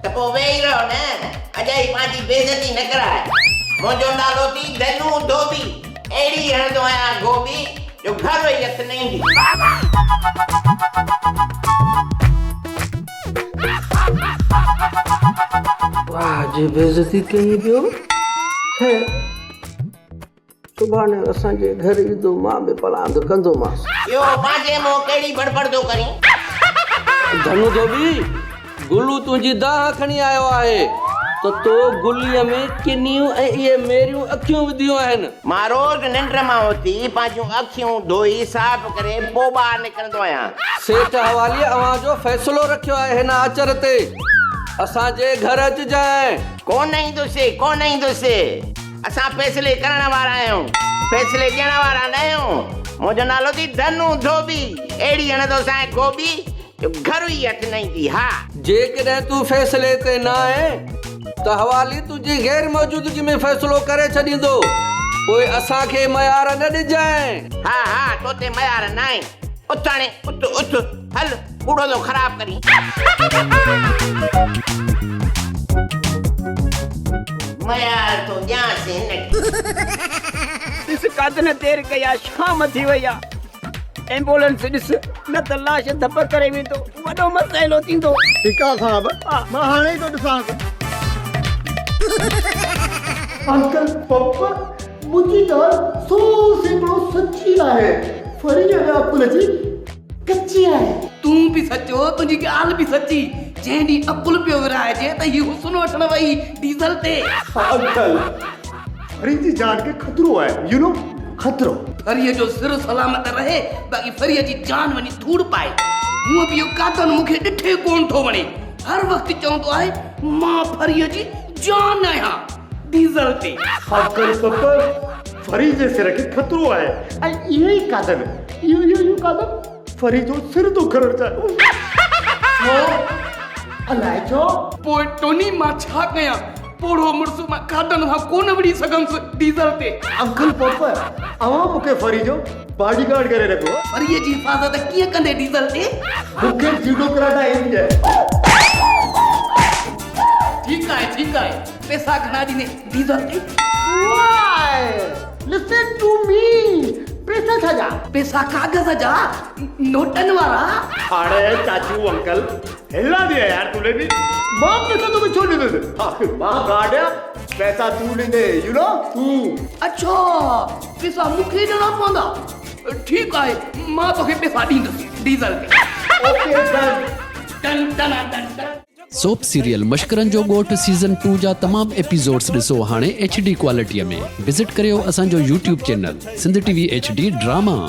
त पोइ वेही रहो न, अजाई पंहिंजी बेइज्जती न कराए। मुंहिंजो नालो थी धनु धोबी, अहिड़ी हणंदो आहियां गोभी जो घर वही हथ न ईंदी। वाह जी बेइज्जती कई पियो। सुभाणे असांजे घर ईंदो, मां बि पलांद कंदोमांसि। इहो पंहिंजे मुंहुं कहिड़ी बड़बड़ थो करीं? धनु धोबी, गुलू तुंहिंजी दाह खणी आयो आहे त तो गुलीअ में किनियूं ऐं इहे मेरियूं अखियूं विधियूं आहिनि। मां रोज़ निंड मां उथी पंहिंजूं अखियूं धोई साफ़ करे पोइ ॿाहिरि निकिरंदो आहियां। सेठ हवाली अव्हां जो फ़ैसिलो रखियो आहे हिन आचर ते, असांजे घर अचिजांइ। कोन ईंदुसि। असां फ़ैसिले करण वारा आहियूं, फ़ैसिले ॾियण वारा न आहियूं। मुंहिंजो नालो थी धनु धोबी, अहिड़ी हणंदोसांइ गोभी जो घर ई हथ न ईंदी। हा, जेकॾहिं तूं फ़ैसिले ते न आहे त हवाली तुंहिंजी गैर मौजूदगी में फ़ैसिलो करे छॾींदो, पोइ असांखे मयार न ॾिजांइ। हा तो ते मयार न आहे। उथ हाणे, उथ हल, कूड़ो थो ख़राब करी। मयार तो ॾियांसि हिनखे। ॾिस कादन देर कया, शाम थी वई आहे। एम्बुलेंस ॾिस, न त लाश धप करे वेंदो, वॾो मसइलो थींदो। ठीकु आहे साहब, मां हाणे ई थो ॾिसांसि। अंकल पप्पा, मुंहिंजी ॻाल्हि 100% सची आहे। फरीद जे अकुल जी कच्ची आहे। तूं बि सचो, तुंहिंजी ॻाल्हि बि सची। जंहिं ॾींहुं अकुल पियो विराइजे त हीउ हुस्न वठण वई डीज़ल ते। अंकल, फरीद जी जान खे खतरो आहे, यू नो, खतरो। फरीअ जो सिर सलामत रहे, बाक़ी फरीअ जी जान वञी धूड़ पाए। हूअं बि इहो कातन मूंखे ॾिठे कोन थो वणे। हर वक़्तु चवंदो आहे मां फरीअ जी जान आहियां डीज़ल ते। अंकल पप्पा, फरीद जे सिर खे खतरो आहे ऐं इहो ई कादन, इहो कादन फरीद जो सिर थो खणण चाहे। अलाए छो? पोइ टोनी मां छा कयां? पोड़ो मुड़ुसु मां कादन सां कोन विड़ी सघंसि डीज़ल ते। अंकल पप्पा, अवां मूंखे फरीद जो बॉडीगार्ड करे रखो। फरीअ जी हिफ़ाज़त कीअं कंदे डीज़ल ते? मूंखे जूडो कराटा ईंदी आहे। ठीकु आहे, पैसा घणा ॾींदे डीज़ल ते? Why? Listen to me. पैसा छा जा? पैसा कागज़ जा, नोटनि वारा। हाणे चाचू अंकल हिला दिया यार तूने भी। मां पैसा तो छोड़ दे। आखिर मां गाड़िया पैसा तू ॾींदे, यू नो तू। अच्छा, पैसा मूंखे ॾियणा पवंदा। ठीकु आहे, मां तोखे पैसा ॾींदुसि डीज़ल ते। Okay done. सोप सीरियल मश्करनि जो ॻोठ सीज़न 2 जा तमाम एपिसोड्स ॾिसो हाणे HD क्वालिटीअ में। विज़िट करियो असांजो YouTube channel Sindh TV HD drama.